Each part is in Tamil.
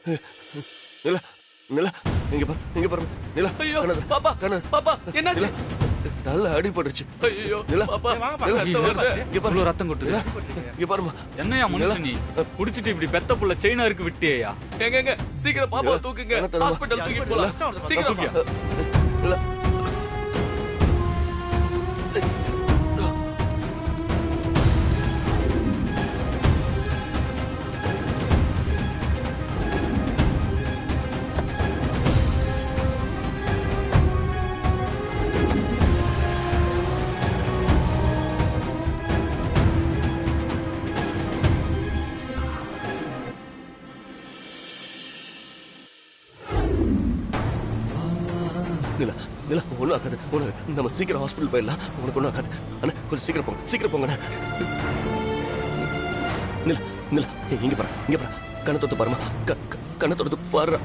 நிலா நிலா இங்க பாரு இங்க பாரு நிலா. ஐயோ கண்ணு பாப்பா கண்ணு பாப்பா என்னாச்சு? தலை அடிபட்டுருச்சு. ஐயோ நிலா பாப்பா நிலா இங்க இவ்வளவு ரத்தம் கொட்டுது. இங்க பாருமா. என்னையா மனுஷன் நீ குடிச்சிட்டு இப்படி பெத்த புள்ள செயினா இருக்கு விட்டியா? எங்க சீக்கிரம் பாப்பா தூக்குங்க, ஹாஸ்பிடல் தூக்கிட்டு போலாம். சீக்கிரம் நிலா நிலா நிலா ஒன்றும் ஆகாது. உனக்கு நம்ம சீக்கிரம் ஹாஸ்பிட்டல் போயிடலாம். உனக்கு ஒன்றும் ஆகாது. அண்ணா கொஞ்சம் சீக்கிரம் போங்கண்ணே. நிலா நிலா இங்க பாரு கண்ணை தொட்டு பாருமா. கண்ணை தொட்டு பாரு.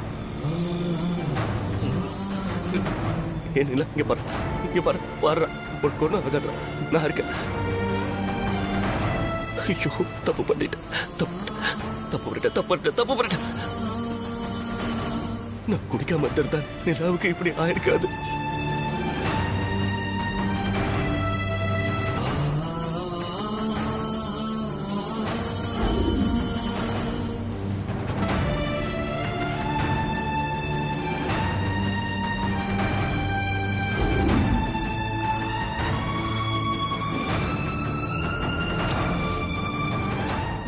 ஏன் நிலா இங்க பாரு பாரு. உனக்கு ஒன்றும் ஆகாது. நான் இருக்கேன். ஐயோ தப்பு பண்ணிட்டேன். நான் குடிக்காம இருந்தா நிலாவுக்கு இப்படி ஆயிருக்காது.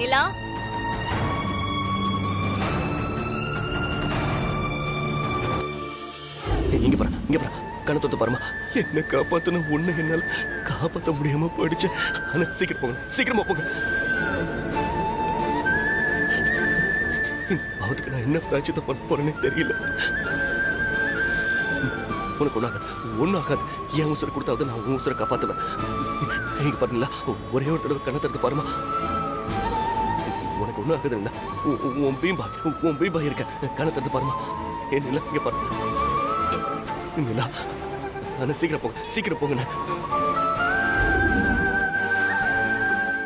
நிலா இங்க பாரு கண்ணை தொட்டு பாருமா. என்ன காப்பாத்தன உன்னை என்னால காப்பாத்த முடியாம போயிடுச்சு. ஆனா சீக்கிரமா போங்க. அவத்துக்கு நான் என்ன பிராய்ச்சித்தம் பண்ண போறேன்னு தெரியல. உனக்கு ஒன்றும் ஆகாது. என் உசுரை கொடுத்தாவது நான் உன் உசுரை காப்பாத்துவேன். இங்க பாருங்களா ஒரே ஒரு தடவை கண்ணை திறந்து பாருமா. உனக்கு ஒன்றும் ஆகுது இல்லை. உன் பீம்பா இருக்க கண்ணை திறந்து பாருமா. ஏன் இல்லை இங்க பாரு நிலா. ஆனா சீக்கிரம் போங்க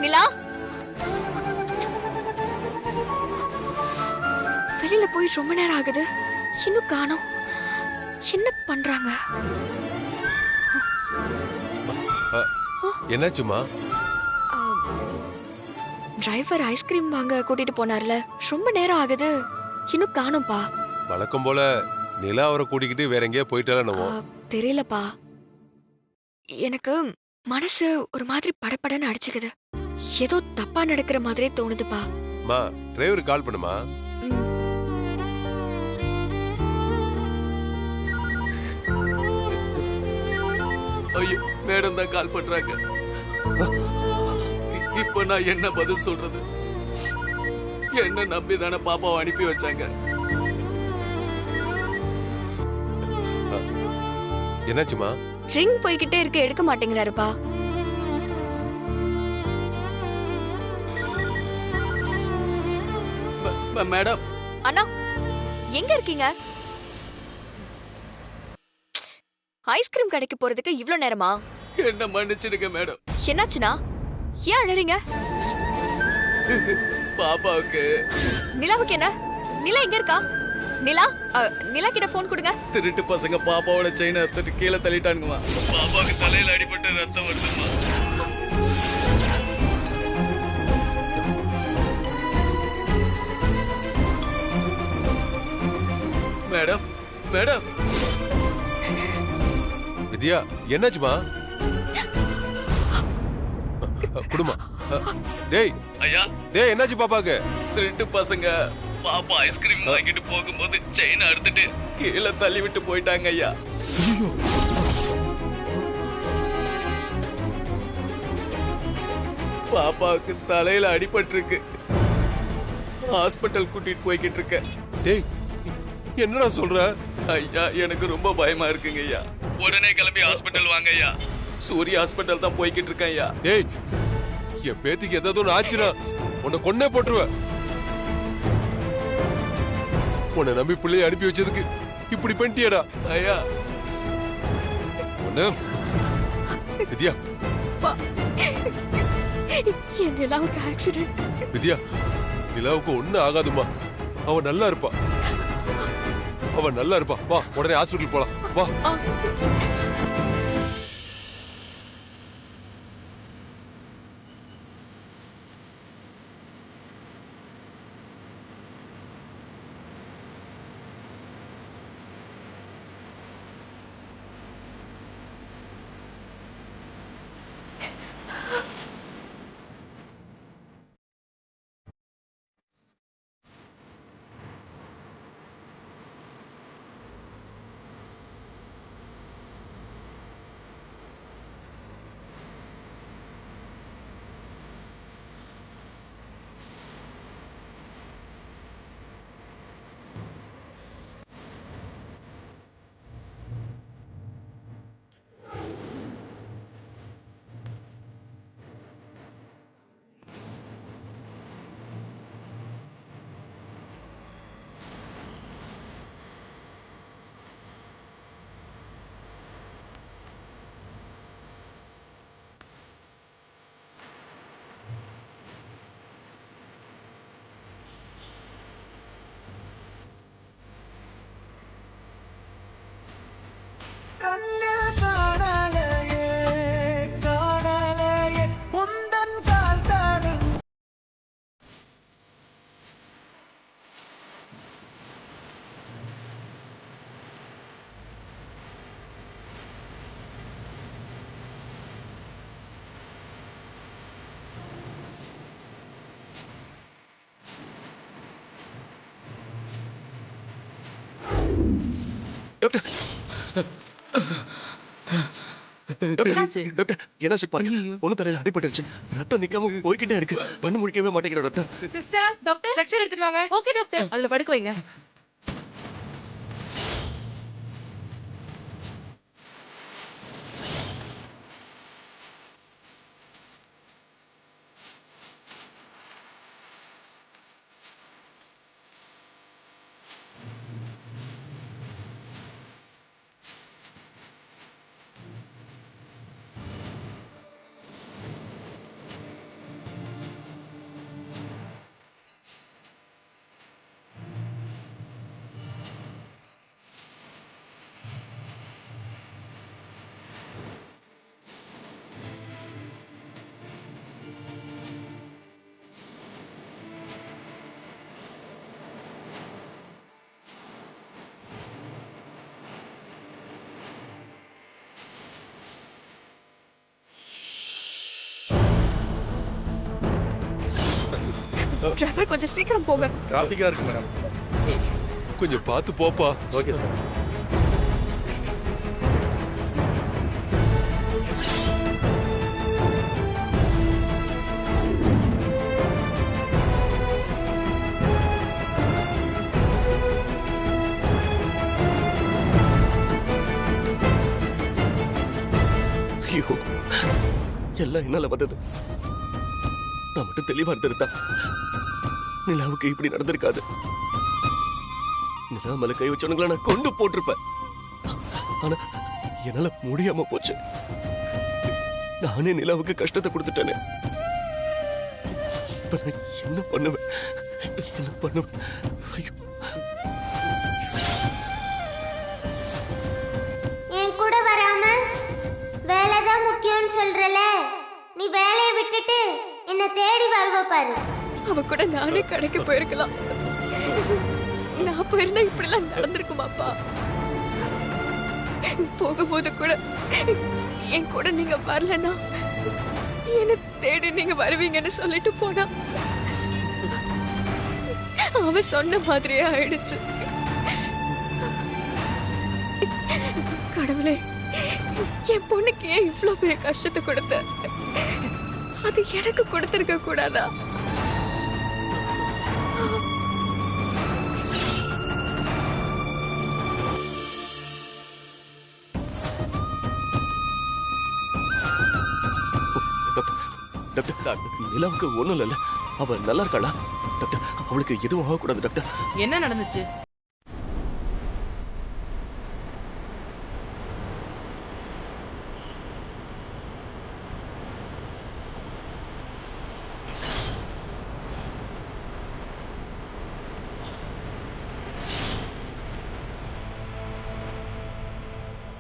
நிலா. வெளியில போய் ரொம்ப நேரம் ஆகுது, இன்னும் காணோம். என்ன பண்றாங்க? என்னாச்சுமா? டிரைவர் ஐஸ்கிரீம் வாங்க கூட்டிட்டு போனார்ல, ரொம்ப நேரம் ஆகுது, இன்னும் காணோம்பா. வழக்கம் போல நிலா அவரை கூட்டிக்கிட்டு வேற எங்கேயா போயிட்டாலோ தெரியலப்பா. எனக்கு மனசு ஒரு மாதிரி படபடன்னு அடிச்சுக்குது. ஏதோ தப்பா நடக்கிற மாதிரியே தோணுதுப்பா. மா டிரைவருக்கு கால் பண்ணுமா. ஐயோ மேடம் தான் கால் பண்றாங்க. இப்ப நான் என்ன பதில் சொல்றது? என்ன நம்பி தானே பாப்பாவை அனுப்பி வச்சாங்க. என்னாச்சுமா? ட்ரிங்க் போய்கிட்டே இருக்க, எடுக்க மாட்டேங்கிறாருப்பா. மேடம். அண்ணா எங்க இருக்கீங்க? ஐஸ்கிரீம் கடைக்கு போறதுக்கு இவ்ளோ நேரமா? என்ன மன்னிச்சிடுங்க மேடம். என்னாச்சுனா? ஏன் அழறீங்க? பாப்பாவுக்கு. நிலாவுக்கு என்ன? நிலா எங்க இருக்கா? நிலா கிட்ட போன் கொடுங்க. திருட்டு பசங்க பாப்பாவோட செயினை எடுத்துட்டு கீழே தள்ளிட்டானுங்கம்மா. பாப்பாவுக்கு தலையில அடிபட்டு ரத்தம் வருதுமா. மேடம். வித்யா என்னாச்சுமா? குடுமா. டேய் ஐயா. டேய் என்னாச்சு பாப்பாக்கு? திருட்டு பசங்க பாப்பா ஐஸ்கிரீம் வாங்கிட்டு போகும்போது செயினை அறுத்துட்டு கீழே தள்ளி விட்டு போயிட்டாங்க ஐயா. பாப்பாவுக்கு தலையில அடிபட்டு இருக்கு. ஹாஸ்பிட்டல் கூட்டிட்டு போய்கிட்டு இருக்க. டேய் என்னடா சொல்ற? ஐயா எனக்கு ரொம்ப பயமா இருக்குங்க ஐயா. உடனே கிளம்பி ஹாஸ்பிட்டல் வாங்க ஐயா. சூரிய ஹாஸ்பிட்டல் தான் போய்கிட்டு இருக்கேன் ஐயா. டேய் என் பேத்திக்கு ஏதாவது ஆச்சுனா உன்னை கொன்னே போட்டுருவேன். உன்னை நம்பி பிள்ளைய அனுப்பி வச்சதுக்கு இப்படி பண்ணிட்டியடா ஐயா. ஒண்ணு வித்யா. என் நிலாவுக்கு ஆக்சிடென்ட். வித்யா நிலாவுக்கு ஒண்ணு ஆகாதுமா. அவ நல்லா இருப்பா. அவ நல்லா இருப்பா. வா உடனே ஹாஸ்பிடல் போலாம். வா. டாக்டர் டாக்டர் என்ன செக் பாருங்க. ஒன்னும் தலையில அடிபட்டுருச்சு. ரத்தம் நிக்காம போய்கிட்டே இருக்கு. கண்ணு முழிக்கவே மாட்டேங்கிற டாக்டர். சிஸ்டர் டாக்டர் ஸ்ட்ரக்சர் எடுத்துட்டு வாங்க. Okay doctor. அதுல படுக்க வைங்க. டிரைவர் கொஞ்சம் சீக்கிரம் போங்க. டிராஃபிக்கா இருக்கு மேடம். கொஞ்சம் பார்த்து போப்பா. Okay sir. ஐயோ, எல்லாம் என்னால வந்தது. நான் மட்டும் தெளிவா இருந்திருந்தா நிலாவுக்கு இப்படி நடந்திருக்காது. நிலா மேல கை வச்சவனுங்கள நான் கொண்டு போட்டிருப்பேன். ஆனா என்னால முடியாம போச்சு. நானே நிலாவுக்கு கஷ்டத்தை கொடுத்துட்டேனே. இப்ப நான் என்ன பண்ணுவேன்? என்ன பண்ணுவேன்? ஐயோ, என் கூட வராம வேலைதான் முக்கியம்னு சொல்றல, நீ வேலையை விட்டுட்டு என்ன தேடி வருவ பாரு. அவ கூட நானே கடைக்கு போயிருக்கலாம். நான் போயிருந்தா இப்படிலாம் நடந்திருக்குமாப்பா? போகும்போது கூட என் கூட நீங்க வரலன்னா என்ன தேடி நீங்க வருவீங்கன்னு சொல்லிட்டு போனா அவ சொன்ன மாதிரியே ஆயிடுச்சு. கடவுளே, என் பொண்ணுக்கு ஏன் இவ்வளவு பெரிய கஷ்டத்தை கொடுத்த? அது எனக்கு கொடுத்திருக்க கூடாதா? டாக்டர், நிலாவுக்கு ஒண்ணும் இல்ல. அவ நல்லா இருக்காளா டாக்டர்? அவளுக்கு எதுவும் ஆகக்கூடாது டாக்டர். என்ன நடந்துச்சு?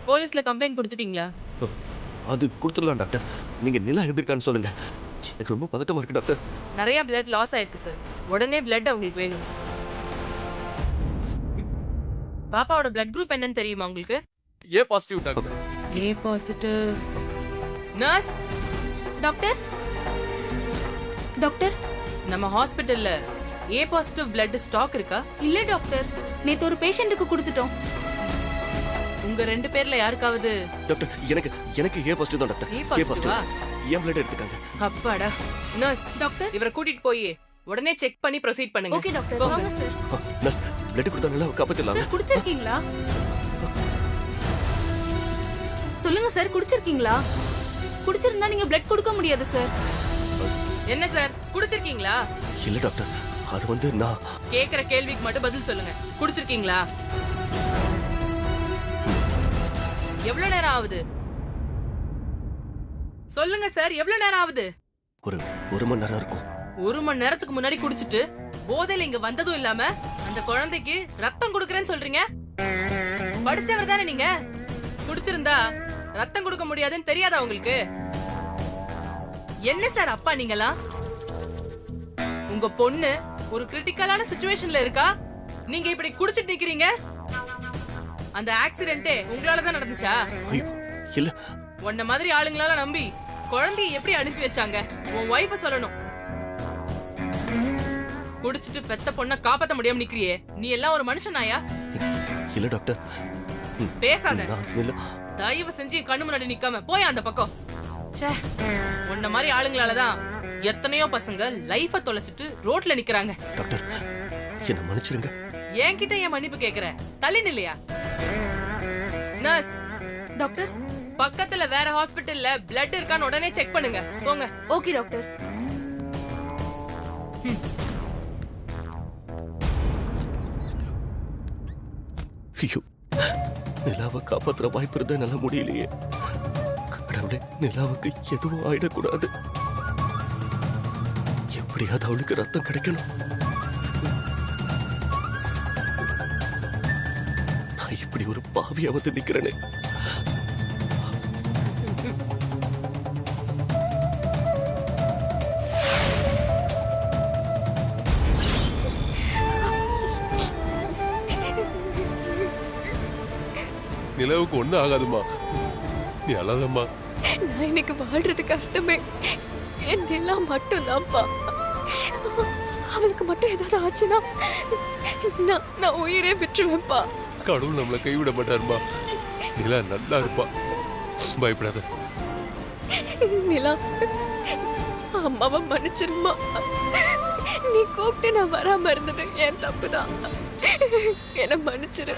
போலீஸ்ல கம்ப்ளைண்ட் கொடுத்துட்டீங்களா? அது கொடுத்துடலாம் டாக்டர். நீங்க நிலா எப்படி இருக்கான்னு சொல்லுங்க. எனக்கு ரொம்ப பதட்டமா இருக்கு டாக்டர். நிறைய பிளட் லாஸ் ஆயிருக்கு சார். உடனே பிளட் அவங்களுக்கு வேணும். பாப்பாவோட பிளட் குரூப் என்னன்னு தெரியுமா உங்களுக்கு? A positive doctor. A positive. Nurse doctor doctor நம்ம ஹாஸ்பிடல்ல ஏ பாசிட்டிவ் பிளட் ஸ்டாக் இருக்கா? இல்ல டாக்டர், நேத்து ஒரு பேஷண்ட்டுக்கு கொடுத்துட்டோம். உங்க 2 பேர்ல யாருக்காவது? டாக்டர் எனக்கு ஏ பாசிட்டிவ் தான் டாக்டர். A A positive. பாசிட்டிவா? ஏன் பிளட் எடுத்துக்காங்க. அப்பாடா. Nurse doctor. இவரை கூட்டிட்டு போய் உடனே செக் பண்ணி ப்ரோசீட் பண்ணுங்க. Okay doctor. போங்க. வாங்க சார். நர்ஸ் பிளட் கொடுத்தா நிலா காப்பாத்திடலாம். சார் குடிச்சிருக்கீங்களா? சொல்லுங்க சார், குடிச்சிருக்கீங்களா? குடிச்சிருந்தா நீங்க பிளட் கொடுக்க முடியாது சார். என்ன சார் குடிச்சிருக்கீங்களா? இல்ல டாக்டர், அது வந்து நான் கேக்குற கேள்விக்கு மட்டும் பதில் சொல்லுங்க. குடிச்சிருக்கீங்களா? எவ்வளவு நேரம் ஆகுது? சொல்லுங்க சார், எவ்வளவு நேரம் ஆகுது? ஒரு மணி நேரம் இருக்கும். 1 மணி நேரத்துக்கு முன்னாடி குடிச்சிட்டு போதையில இங்க வந்ததும் இல்லாம அந்த குழந்தைக்கு ரத்தம் கொடுக்கறேன்னு சொல்றீங்க. படிச்சவர் தானே நீங்க? குடிச்சிருந்தா ரத்தம் கொடுக்க முடியாதுன்னு தெரியாதா உங்களுக்கு? என்ன சார் அப்பா நீங்களா? உங்க பொண்ணு ஒரு கிரிட்டிக்கலான சிச்சுவேஷன்ல இருக்கா, நீங்க இப்படி குடிச்சிட்டு நிக்கிறீங்க. அந்த ஆக்சிடென்ட்டே உங்களால தான் நடந்துச்சா? ஐயோ இல்ல. உன்ன மாதிரி ஆளுங்களால நம்பி குழந்தைய எப்படி அனுப்பி வச்சாங்க? உன் வைஃப சொல்லணும். குடிச்சிட்டு பெத்த பொண்ண காப்பாத்த முடியாம நிக்கிறியே, நீ எல்லாம் ஒரு மனுஷனாயா? இல்ல டாக்டர். பேசாத. இல்ல. தயவு செஞ்சு கண்ணு முன்னாடி நிக்காம போய் அந்த பக்கம். ச்சே, உன்ன மாதிரி ஆளுங்களாலதான் எத்தனையோ பசங்க லைஃப தொலைச்சிட்டு ரோட்ல நிக்கறாங்க. டாக்டர் என்ன மன்னிச்சிருங்க. என்கிட்ட ஏன் மன்னிப்பு கேக்குற? தள்ளி நில்லையா? Nurse doctor. பக்கத்துல வேற ஹாஸ்பிடல்ல பிளட் இருக்கான்னு உடனே செக் பண்ணுங்க. போங்க. Okay doctor. ஐயோ, நிலாவை காப்பாத்துற வாய்ப்பு இருந்தா என்னால முடியலையே. கடவுளே, நிலாவுக்கு எதுவும் ஆயிடக்கூடாது. எப்படியாவது அவளுக்கு ரத்தம் கிடைக்கணும். நான் இப்படி ஒரு பாவியா வந்து நிக்கிறேனே. நிலவுக்கு ஒண்ணும் ஆகாதுமா, நீ அழாதம்மா. நான் இன்னைக்கு வாழ்றதுக்கு அர்த்தமே என் நிலா மட்டும்தான்ப்பா. அவளுக்கு மட்டும் ஏதாவது ஆச்சுன்னா நான் உயிரே விட்டுருவேன்ப்பா. கடவுள் நம்மளை கைவிட மாட்டாருமா. நிலா நல்லா இருப்பா, பயப்படாத. நிலா, அம்மாவை மன்னிச்சிருமா. நீ கூப்பிட்டு நான் வராம இருந்தது என் தப்புதான். என்ன மன்னிச்சிரு.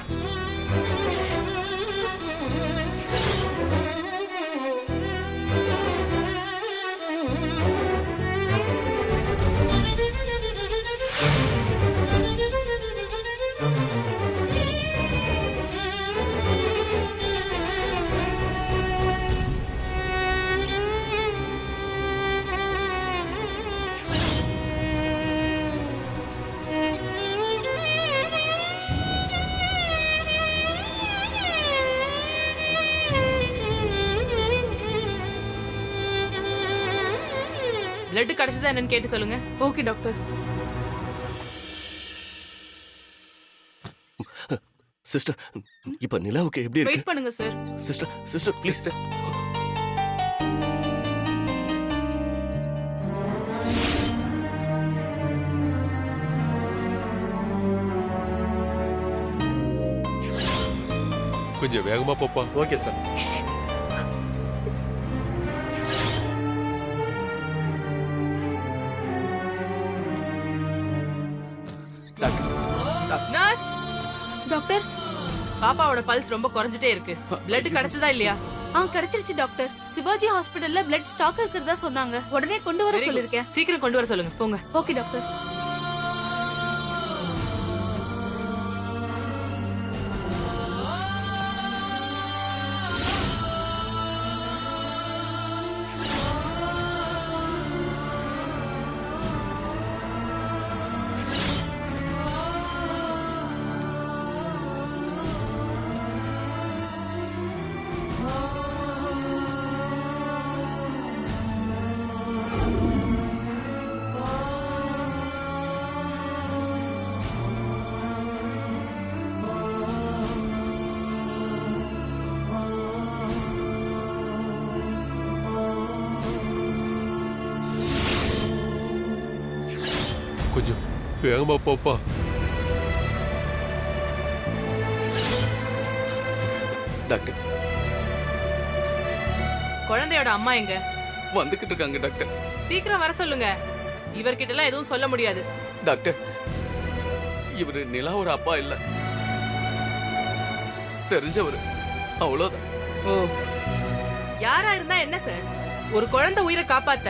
பிளட் கிடைச்சதா என்னன்னு கேட்டு சொல்லுங்க. Okay doctor. சிஸ்டர், இப்ப நிலாவுக்கு எப்படி இருக்கு? வெயிட் பண்ணுங்க சார். Sister please. கொஞ்சம் வேகமா போப்பா. Okay sir. Nurse, doctor. பாப்பாவோட பல்ஸ் ரொம்ப குறைஞ்சிட்டே இருக்கு. பிளட் கிடைச்சதா இல்லையா? கிடைச்சிருச்சு டாக்டர். சிவாஜி ஹாஸ்பிடல்ல பிளட் ஸ்டாக் இருக்கிறதா சொன்னாங்க. உடனே கொண்டு வர சொல்லிருக்கேன். சீக்கிரம் கொண்டு வர சொல்லுங்க. போங்க. Okay doctor. வேகமா போப்பா. டாக்டர் குழந்தையோட அம்மா எங்க? வந்துகிட்டு இருக்காங்க டாக்டர். சீக்கிரம் வர சொல்லுங்க. இவர்கிட்ட எல்லாம் எதுவும் சொல்ல முடியாது. டாக்டர் இவரு நிலாவோட அப்பா இல்ல, தெரிஞ்சவரு, அவ்வளவுதான். ஓ, யாரா இருந்தா என்ன சார்? ஒரு குழந்தை உயிரை காப்பாத்த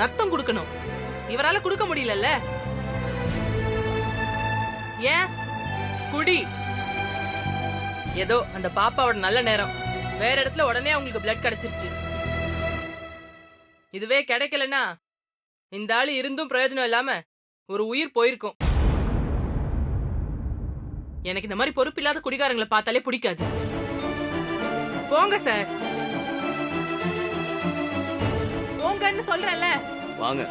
ரத்தம் கொடுக்கணும். இவரால கொடுக்க முடியலல்ல. ஏன் குடி? ஏதோ அந்த பாப்பாவோட நல்ல நேரம். வேற இடத்துல உடனே அவங்களுக்கு பிளட் கிடைச்சிருச்சு. இதுவே கிடைக்கலனா இந்த ஆளு இருந்தும் பிரயோஜனம் இல்லாம ஒரு உயிர் போயிருக்கும். எனக்கு இந்த மாதிரி பொறுப்பில்லாத குடிகாரங்களை பார்த்தாலே பிடிக்காது. போங்க சார், போங்கன்னு சொல்றேன்ல. வாங்க.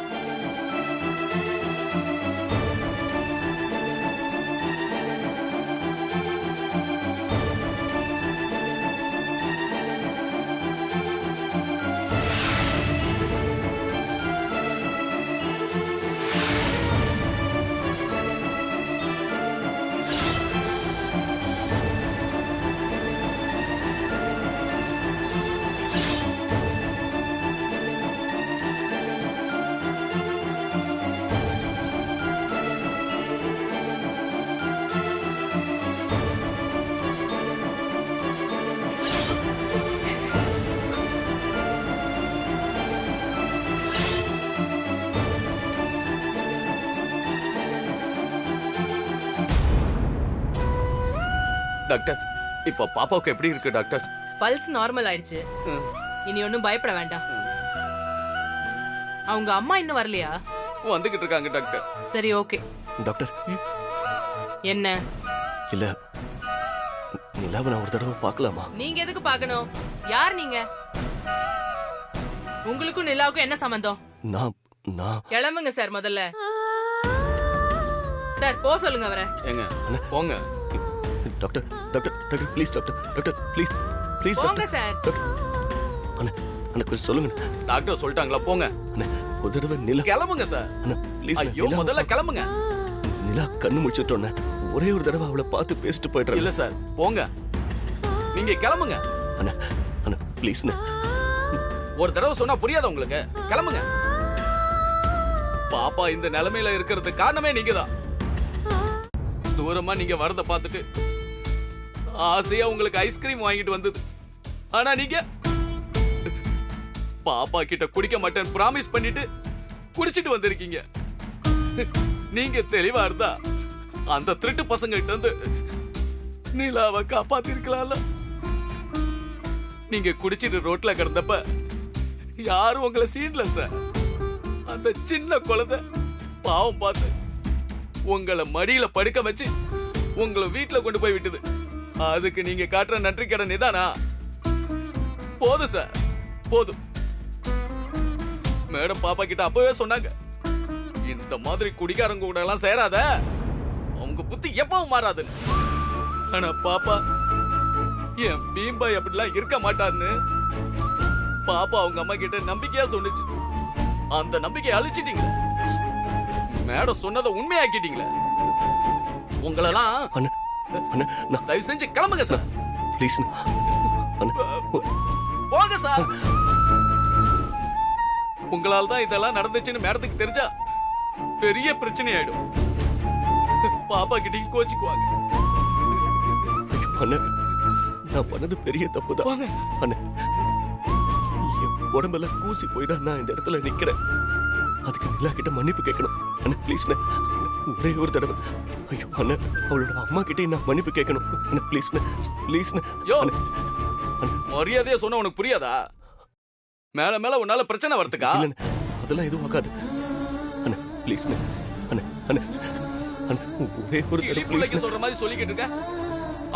டாக்டர் இப்ப பாப்பாவுக்கு எப்படி இருக்கு டாக்டர்? பல்ஸ் நார்மல் ஆயிடுச்சு. இனி ஒன்னும் பயப்பட வேண்டாம். அவங்க அம்மா இன்னும் வரலையா? வந்துகிட்டு இருக்காங்க டாக்டர். சரி, ஓகே. டாக்டர் என்ன? இல்ல, நிலாவை நான் ஒரு தடவை பார்க்கலாமா? நீங்க எதுக்கு பார்க்கணும்? யார் நீங்க? உங்களுக்கும் நிலாவுக்கும் என்ன சம்பந்தம்? நான் கிளம்புங்க சார் முதல்ல. சார் போ சொல்லுங்க அவரை. ஏங்க போங்க. Doctor doctor doctor please doctor doctor please please போங்க டாக்டர். சார். டாக்டர் அண்ணா அண்ணா கொஞ்சம் சொல்லுங்க. டாக்டர் சொல்லிட்டாங்களா? போங்க. அண்ணா ஒரு தடவை நிலா கிளம்புங்க சார். Anna please. ஐயோ முதல்ல கிளம்புங்க. நிலா கண்ணு முழிச்சிட்டோன்னே ஒரே ஒரு தடவை அவளை பார்த்து பேசிட்டு போயிடுறேன். இல்ல சார், போங்க. நீங்க கிளம்புங்க. அண்ணா அண்ணா ப்ளீஸ்ண்ணே. ஒரு தடவை சொன்னா புரியாத உங்களுக்கு? கிளம்புங்க. பாப்பா இந்த நிலைமையில இருக்கிறதுக்கு காரணமே நீங்கதான். தூரமா நீங்க வரத பார்த்துட்டு ஆசையா உங்களுக்கு ஐஸ்கிரீம் வாங்கிட்டு வந்தது. ஆனா நீங்க பாப்பா கிட்ட குடிக்க மாட்டேன்னு பிராமிஸ் பண்ணிட்டு குடிச்சிட்டு வந்திருக்கீங்க. நீங்க தெளிவா இருந்தா அந்த திருட்டு பசங்க கிட்ட இருந்து நிலாவை காப்பாத்திருக்கலாம்ல. நீங்க குடிச்சிட்டு ரோட்ல கிடந்தப்ப யாரும் உங்களை சீன்ல சார். அந்த சின்ன குழந்தை பாவம் பார்த்து உங்களை மடியில படுக்க வச்சு உங்களை வீட்டுல கொண்டு போய் விட்டுது. அதுக்கு நீங்க காட்டுற நன்றி கடன் இதானா? போதும் சார், போதும். மேடம் பாப்பா கிட்ட அப்பவே சொன்னாங்க, இந்த மாதிரி குடிகாரங்க கூட எல்லாம் சேராத, அவங்க புத்தி எப்பவும் மாறாது. ஆனா பாப்பா என் பீம்பாய் அப்படிலாம் இருக்க மாட்டான்னு பாப்பா அவங்க அம்மா கிட்ட நம்பிக்கையா சொன்னுச்சு. அந்த நம்பிக்கையை அழிச்சிட்டீங்களே. மேடம் சொன்னதை உண்மையாக்கிட்டீங்களே. உங்களெல்லாம் அண்ணா அண்ணா நான் தயவு செஞ்சு கிளம்புங்க சார். ப்ளீஸ் அண்ணா போங்க சார். உங்களால் தான் இதெல்லாம் நடந்துச்சுன்னு மேடத்துக்கு தெரிஞ்சா பெரிய பிரச்சனை ஆயிடும். பாப்பா கிட்ட கோச்சுக்குவாங்க. அண்ணா நான் பண்ணது பெரிய தப்புதான். போங்க. அண்ணா என் உடம்பெல்லாம் கூசி போய் தான் நான் இந்த இடத்துல நிக்கிறேன். அதுக்கு நிலா கிட்ட மன்னிப்பு கேட்கணும். அண்ணா ப்ளீஸ் ஒரே ஒரு தடவை. ஐயோ அண்ணா அவளோட அம்மா கிட்டே நான் மன்னிப்பு கேட்கணும். அண்ணா ப்ளீஸ் ப்ளீஸ். யோ மரியாதையா சொன்ன உனக்கு புரியாதா? மேல மேல உன்னால பிரச்சனை வரதுக்கா? இல்லண்ணே அதெல்லாம் எதுவும் ஆகாது. அண்ணா ப்ளீஸ் அண்ணா அண்ணா அண்ணா ஒரே ஒரு தடவை இடிப்புள்ளைக்கு ப்ளீஸ். சொல்ற மாதிரி சொல்லிக்கிட்டு இருக்க,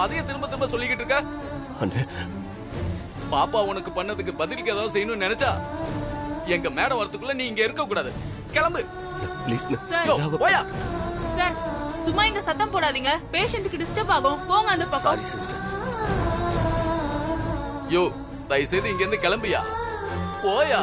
அதையே திரும்ப திரும்ப சொல்லிக்கிட்டு இருக்க. அண்ணா பாப்பா உனக்கு பண்ணதுக்கு பதிலுக்கு ஏதாவது செய்யணும்னு நினைச்சா எங்க மேடம் வரதுக்குள்ள நீ இங்க இருக்க கூடாது. கிளம்பு. ப்ளீஸ். சார், போயா. சார் சும்மா இங்க சத்தம் போடாதீங்க. பேஷண்ட்டுக்கு டிஸ்டர்ப் ஆகும். போங்க அந்த பக்கம். Sorry sister. யோ தயவு செய்து இங்க இருந்து கிளம்பியா. போயா.